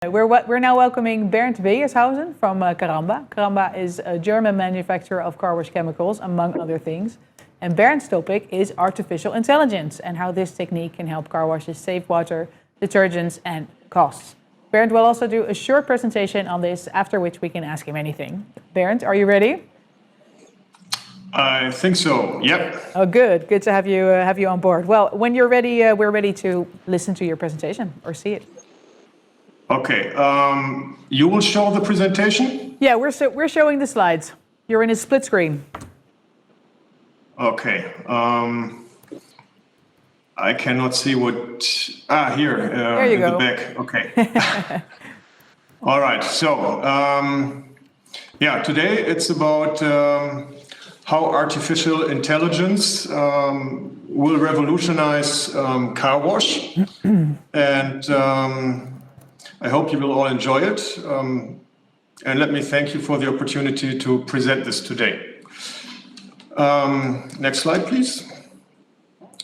We're now welcoming Bernd Weyershausen from Caramba. Caramba is a German manufacturer of car wash chemicals, among other things. And Bernd's topic is artificial intelligence and how this technique can help car washes save water, detergents, and costs. Bernd will also do a short presentation on this, after which we can ask him anything. Bernd, are you ready? I think so, yep. Oh, good. Good to have you on board. Well, when you're ready, we're ready to listen to your presentation or see it. Okay, you will show the presentation? Yeah, we're showing the slides. You're in a split screen. Okay, I cannot see what, here, there you in go. the back, okay. All right, so, yeah, today it's about how artificial intelligence will revolutionize car wash. And I hope you will all enjoy it. And let me thank you for the opportunity to present this today. Next slide, please.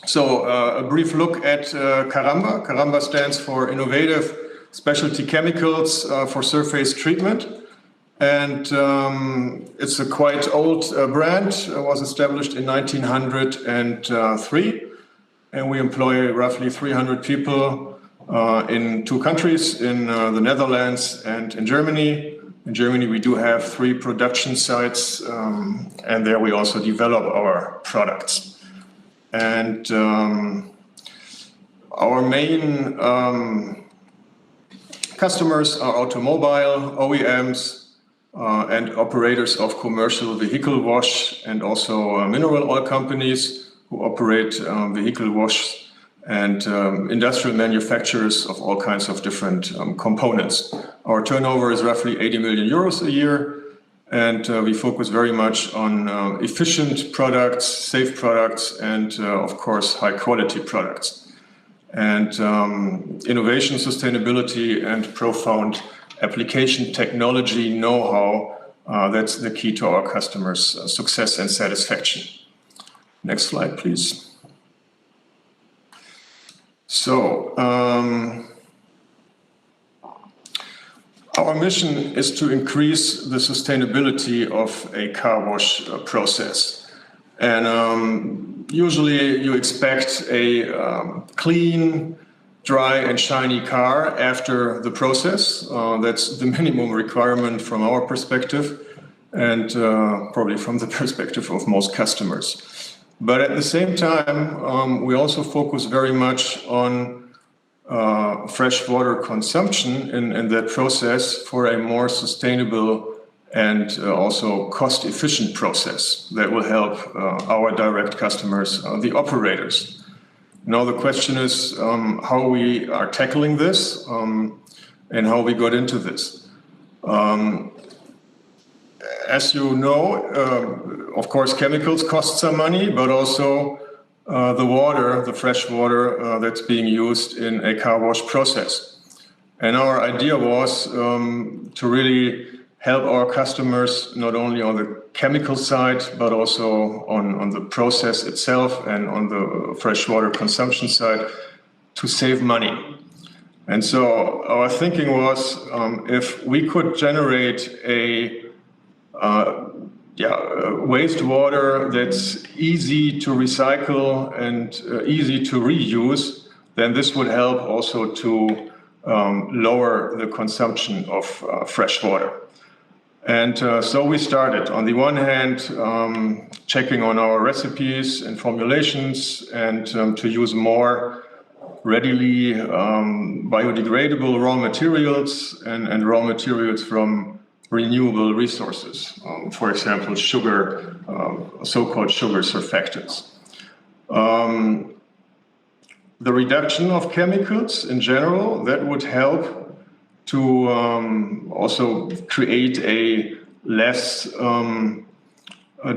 So a brief look at Caramba. Caramba stands for Innovative Specialty Chemicals for Surface Treatment. And it's a quite old brand. It was established in 1903. And we employ roughly 300 people in 2 countries, in the Netherlands and in Germany. In Germany, we do have 3 production sites, and there we also develop our products. And our main customers are automobile, OEMs, and operators of commercial vehicle wash, and also mineral oil companies who operate vehicle wash, and industrial manufacturers of all kinds of different components. Our turnover is roughly 80 million euros a year, and we focus very much on efficient products, safe products, and of course, high quality products. And innovation, sustainability, and profound application technology know-how, that's the key to our customers' success and satisfaction. Next slide, please. So, our mission is to increase the sustainability of a car wash process. And usually you expect a clean, dry and shiny car after the process. That's the minimum requirement from our perspective, and probably from the perspective of most customers. But at the same time, we also focus very much on freshwater consumption in that process for a more sustainable and also cost-efficient process that will help our direct customers, the operators. Now the question is how we are tackling this and how we got into this. As you know, of course, chemicals cost some money, but also the water, the fresh water that's being used in a car wash process. And our idea was to really help our customers not only on the chemical side, but also on the process itself and on the freshwater consumption side to save money. And so our thinking was if we could generate a wastewater that's easy to recycle and easy to reuse, then this would help also to lower the consumption of fresh water. And so we started, on the one hand, checking on our recipes and formulations and to use more readily biodegradable raw materials and raw materials from renewable resources, for example, sugar, so-called sugar surfactants. The reduction of chemicals in general, that would help to also create a less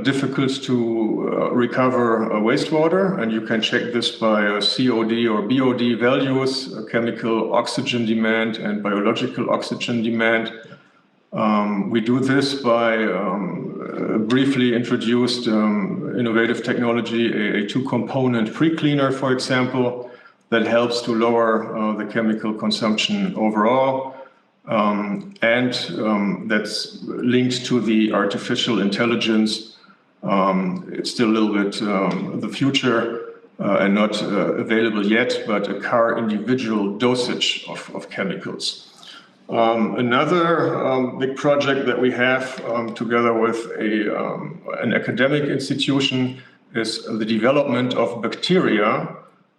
difficult to recover wastewater, and you can check this by COD or BOD values, chemical oxygen demand and biological oxygen demand. We do this by briefly introduced innovative technology, a 2-component pre-cleaner, for example, that helps to lower the chemical consumption overall. and that's linked to the artificial intelligence. It's still a little bit the future and not available yet, but a car individual dosage of chemicals. Another big project that we have together with an academic institution is the development of bacteria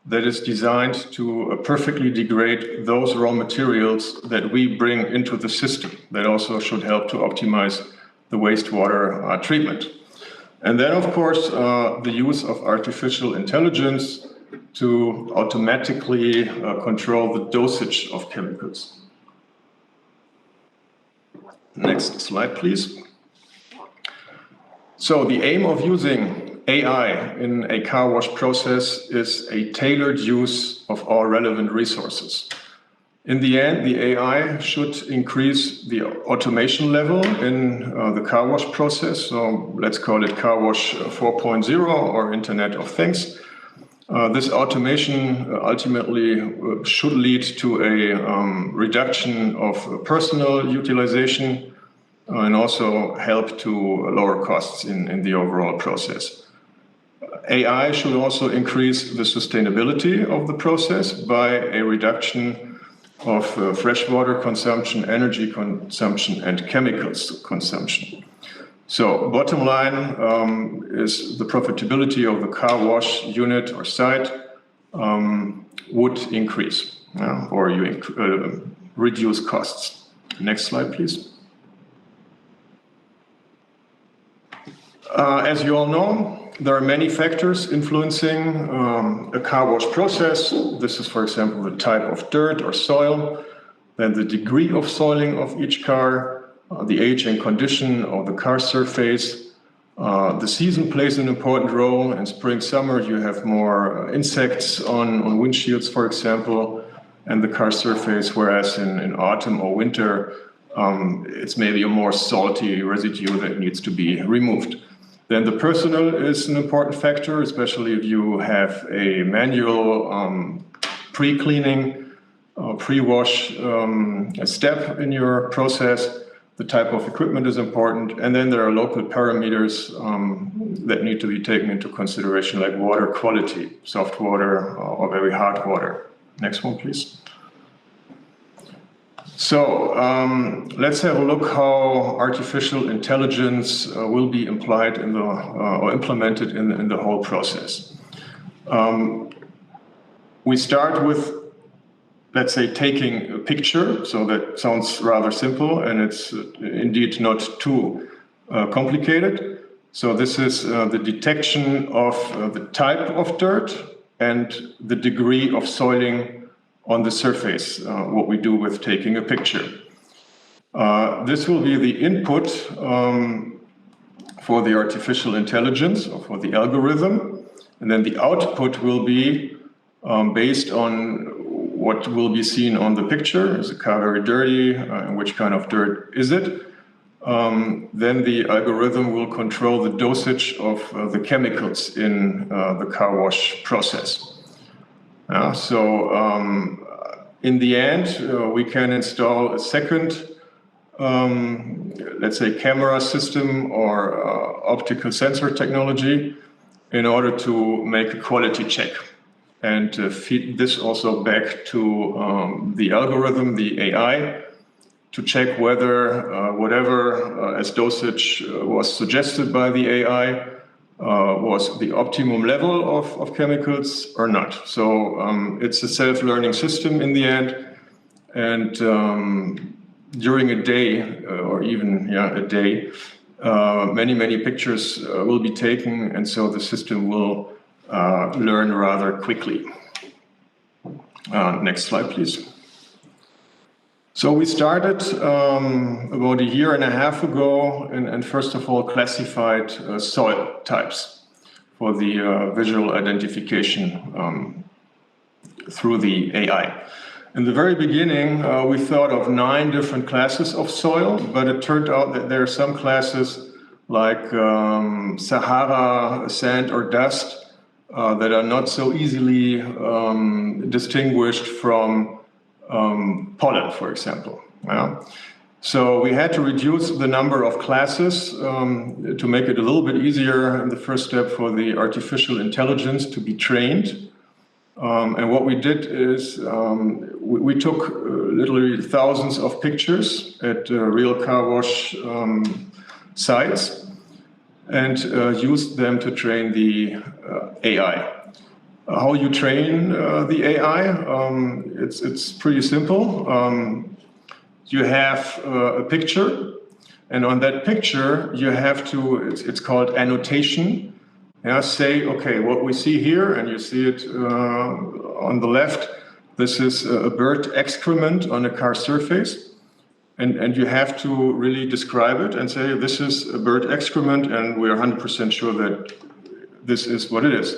that is designed to perfectly degrade those raw materials that we bring into the system. That also should help to optimize the wastewater treatment. And then, of course, the use of artificial intelligence to automatically control the dosage of chemicals. Next slide, please. So the aim of using AI in a car wash process is a tailored use of all relevant resources. In the end, the AI should increase the automation level in the car wash process. So let's call it car wash 4.0 or Internet of Things. This automation ultimately should lead to a reduction of personnel utilization and also help to lower costs in the overall process. AI should also increase the sustainability of the process by a reduction of freshwater consumption, energy consumption, and chemicals consumption. So bottom line is the profitability of the car wash unit or site would increase, or you reduce costs. Next slide, please. As you all know, there are many factors influencing a car wash process. This is, for example, the type of dirt or soil, then the degree of soiling of each car, the age and condition of the car surface. The season plays an important role. In spring, summer, you have more insects on windshields, for example, and the car surface, whereas in autumn or winter, it's maybe a more salty residue that needs to be removed. Then the personnel is an important factor, especially if you have a manual pre-cleaning, pre-wash step in your process. The type of equipment is important. And then there are local parameters that need to be taken into consideration, like water quality, soft water or very hard water. Next one, please. So let's have a look how artificial intelligence will be applied in the or implemented in the whole process. We start with, let's say, taking a picture. So that sounds rather simple, and it's indeed not too complicated. So this is the detection of the type of dirt and the degree of soiling on the surface, what we do with taking a picture. This will be the input for the artificial intelligence or for the algorithm, and then the output will be based on what will be seen on the picture. Is the car very dirty? Which kind of dirt is it? Then the algorithm will control the dosage of the chemicals in the car wash process. In the end, we can install a second, let's say, camera system or optical sensor technology in order to make a quality check and feed this also back to the algorithm, the AI, to check whether whatever as dosage was suggested by the AI was the optimum level of chemicals or not. So it's a self-learning system in the end, and during a day or even a day, many pictures will be taken, and so the system will learn rather quickly. Next slide, please. So we started about a year and a half ago and first of all classified soil types for the visual identification through the AI. In the very beginning, we thought of 9 different classes of soil, but it turned out that there are some classes like Sahara sand or dust that are not so easily distinguished from pollen, for example. So we had to reduce the number of classes to make it a little bit easier in the first step for the artificial intelligence to be trained. And what we did is we took literally thousands of pictures at real car wash sites and used them to train the AI. How you train the AI? It's pretty simple. You have a picture, and on that picture you have to, it's called annotation. Yeah, say, okay, what we see here, and you see it on the left, this is a bird excrement on a car surface. And you have to really describe it and say, this is a bird excrement, and we're 100% sure that this is what it is.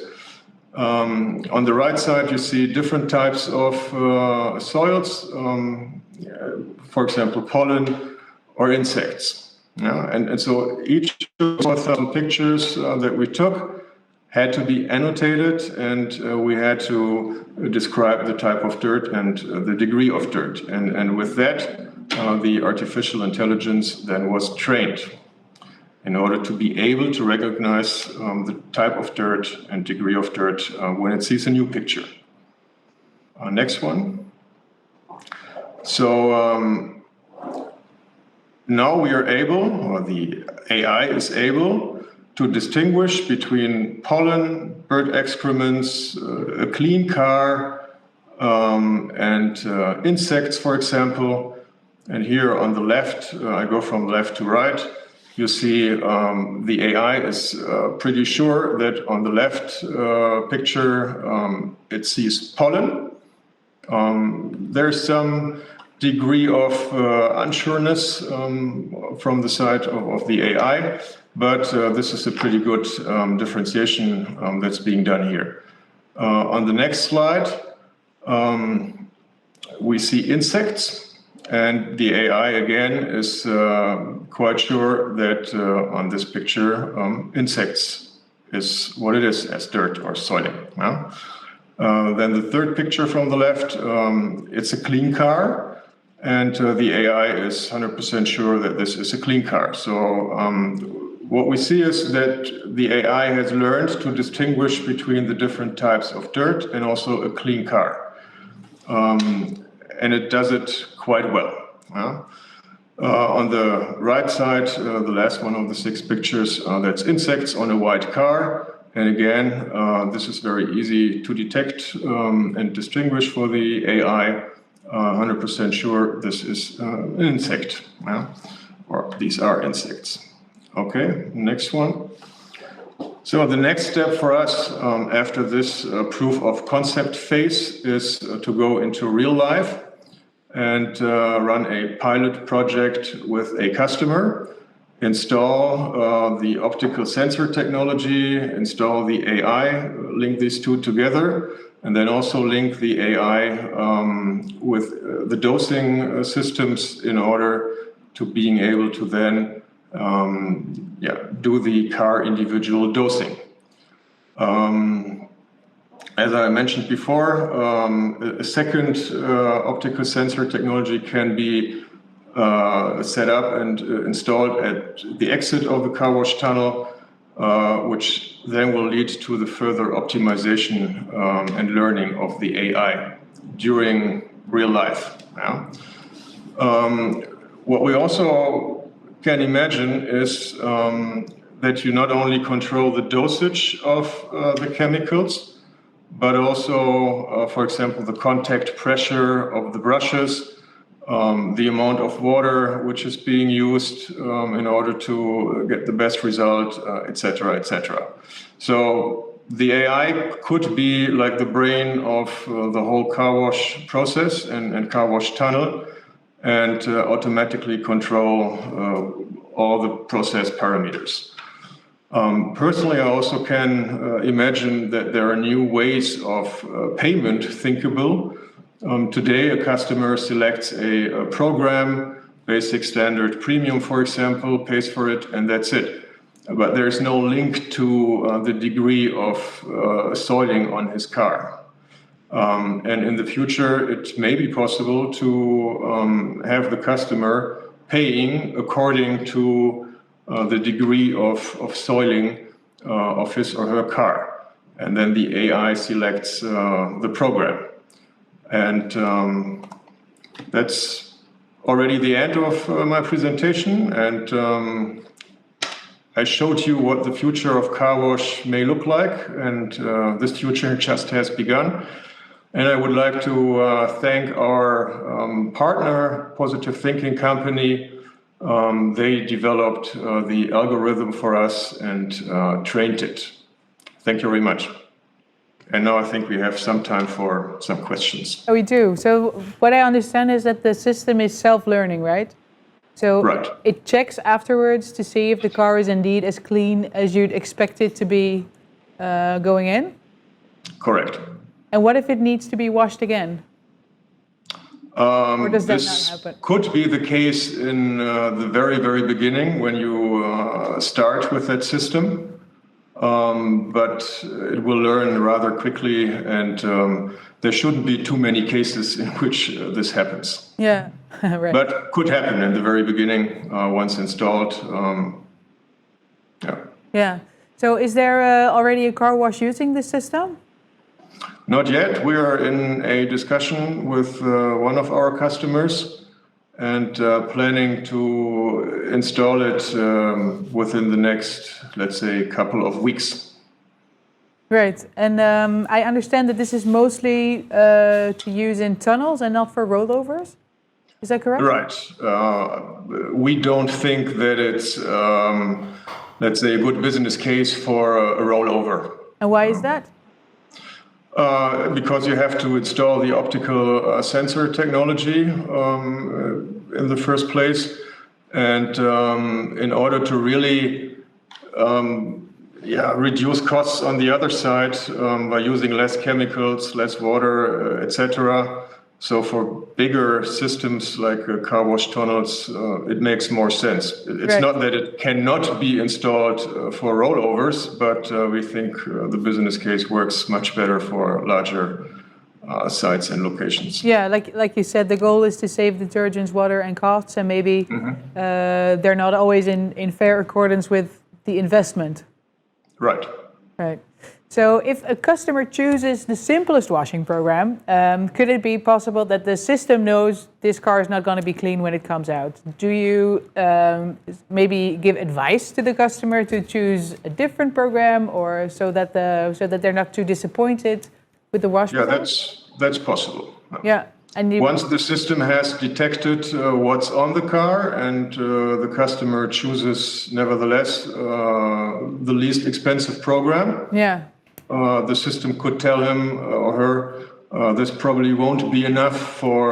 On the right side, you see different types of soils, for example, pollen or insects. Yeah? And so each of the 4,000 pictures that we took had to be annotated, and we had to describe the type of dirt and the degree of dirt. And with that, the artificial intelligence then was trained in order to be able to recognize the type of dirt and degree of dirt when it sees a new picture. Next one. So now we are able, or the AI is able, to distinguish between pollen, bird excrements, a clean car, and insects, for example. And here on the left, I go from left to right, you see the AI is pretty sure that on the left picture it sees pollen. There's some degree of unsureness from the side of the AI, but this is a pretty good differentiation that's being done here. On the next slide, we see insects. And the AI, again, is quite sure that on this picture, insects is what it is, as dirt or soiling. Yeah? Then the third picture from the left, it's a clean car, and the AI is 100% sure that this is a clean car. So what we see is that the AI has learned to distinguish between the different types of dirt and also a clean car. And it does it quite well. Yeah? On the right side, the last one of the 6 pictures, that's insects on a white car. And again, this is very easy to detect and distinguish for the AI. 100% sure this is an insect, yeah? Or these are insects. Okay, next one. So the next step for us after this proof of concept phase is to go into real life and run a pilot project with a customer, install the optical sensor technology, install the AI, link these two together, and then also link the AI with the dosing systems in order to being able to then do the car individual dosing. As I mentioned before, a second optical sensor technology can be set up and installed at the exit of the car wash tunnel, which then will lead to the further optimization and learning of the AI during real life. Yeah? What we also can imagine is that you not only control the dosage of the chemicals, but also, for example, the contact pressure of the brushes, the amount of water which is being used in order to get the best result, etc., etc. So the AI could be like the brain of the whole car wash process and car wash tunnel, and automatically control all the process parameters. Personally, I also can imagine that there are new ways of payment thinkable. Today, a customer selects a program, basic, standard, premium, for example, pays for it, and that's it. But there's no link to the degree of soiling on his car. And in the future, it may be possible to have the customer paying according to the degree of soiling of his or her car. And then the AI selects the program. And that's already the end of my presentation. And I showed you what the future of car wash may look like. And this future just has begun. And I would like to thank our partner, Positive Thinking Company. They developed the algorithm for us and trained it. Thank you very much. And now I think we have some time for some questions. We do. So what I understand is that the system is self-learning, right? So Right. it checks afterwards to see if the car is indeed as clean as you'd expect it to be going in? Correct. And what if it needs to be washed again? Or does that This not happen? could be the case in the very, very beginning when you start with that system. But it will learn rather quickly, and there shouldn't be too many cases in which this happens. Yeah, right. But could happen in the very beginning, once installed. Yeah. Yeah. So is there already a car wash using this system? Not yet. We are in a discussion with one of our customers and planning to install it within the next, let's say, couple of weeks. Right. And I understand that this is mostly to use in tunnels and not for rollovers. Is that correct? Right. We don't think that it's, let's say, a good business case for a rollover. And why is that? Because you have to install the optical sensor technology in the first place. And in order to really reduce costs on the other side by using less chemicals, less water, etc. So for bigger systems like car wash tunnels, it makes more sense. It's Right. not that it cannot be installed for rollovers, but we think the business case works much better for larger sites and locations. Yeah, like you said, the goal is to save detergents, water, and costs, and maybe they're not always in fair accordance with the investment. Right. Right. So if a customer chooses the simplest washing program, could it be possible that the system knows this car is not going to be clean when it comes out? Do you maybe give advice to the customer to choose a different program, or so that they're not too disappointed with the wash? Yeah, that's possible. Yeah. And Once the system has detected what's on the car and the customer chooses, nevertheless, the least expensive program, the system could tell him or her this probably won't be enough for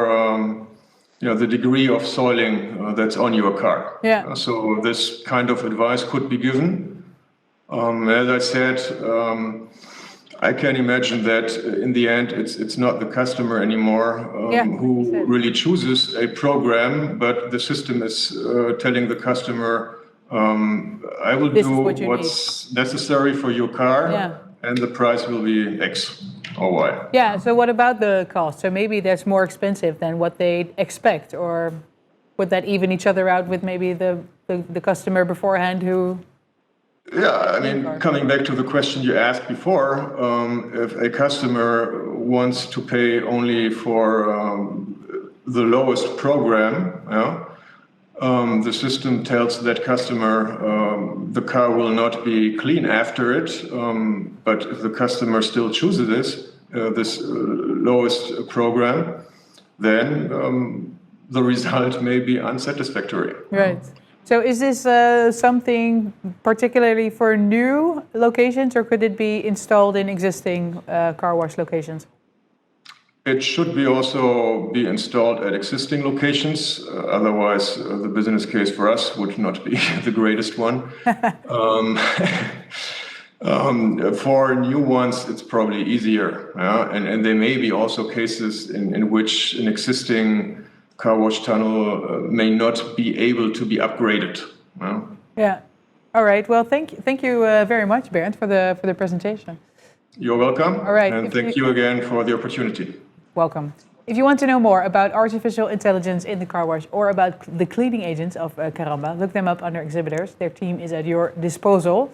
the degree of soiling that's on your car. Yeah. So this kind of advice could be given. As I said, I can imagine that in the end, it's not the customer anymore who really chooses a program, but the system is telling the customer, I will do what's necessary for your car, and the price will be X or Y. Yeah, so what about the cost? So maybe that's more expensive than what they expect, or would that even each other out with maybe the customer beforehand who... Yeah, I mean, coming back to the question you asked before, if a customer wants to pay only for the lowest program, the system tells that customer the car will not be clean after it, but if the customer still chooses this lowest program, then the result may be unsatisfactory. Right. So is this something particularly for new locations, or could it be installed in existing car wash locations? It should be be installed at existing locations. Otherwise, the business case for us would not be the greatest one. For new ones, it's probably easier. And there may be also cases in which an existing car wash tunnel may not be able to be upgraded. Yeah. All right. Well, thank you very much, Bernd, for the presentation. You're welcome. All right. And thank you again for the opportunity. Welcome. If you want to know more about artificial intelligence in the car wash or about the cleaning agents of Caramba, look them up under exhibitors. Their team is at your disposal.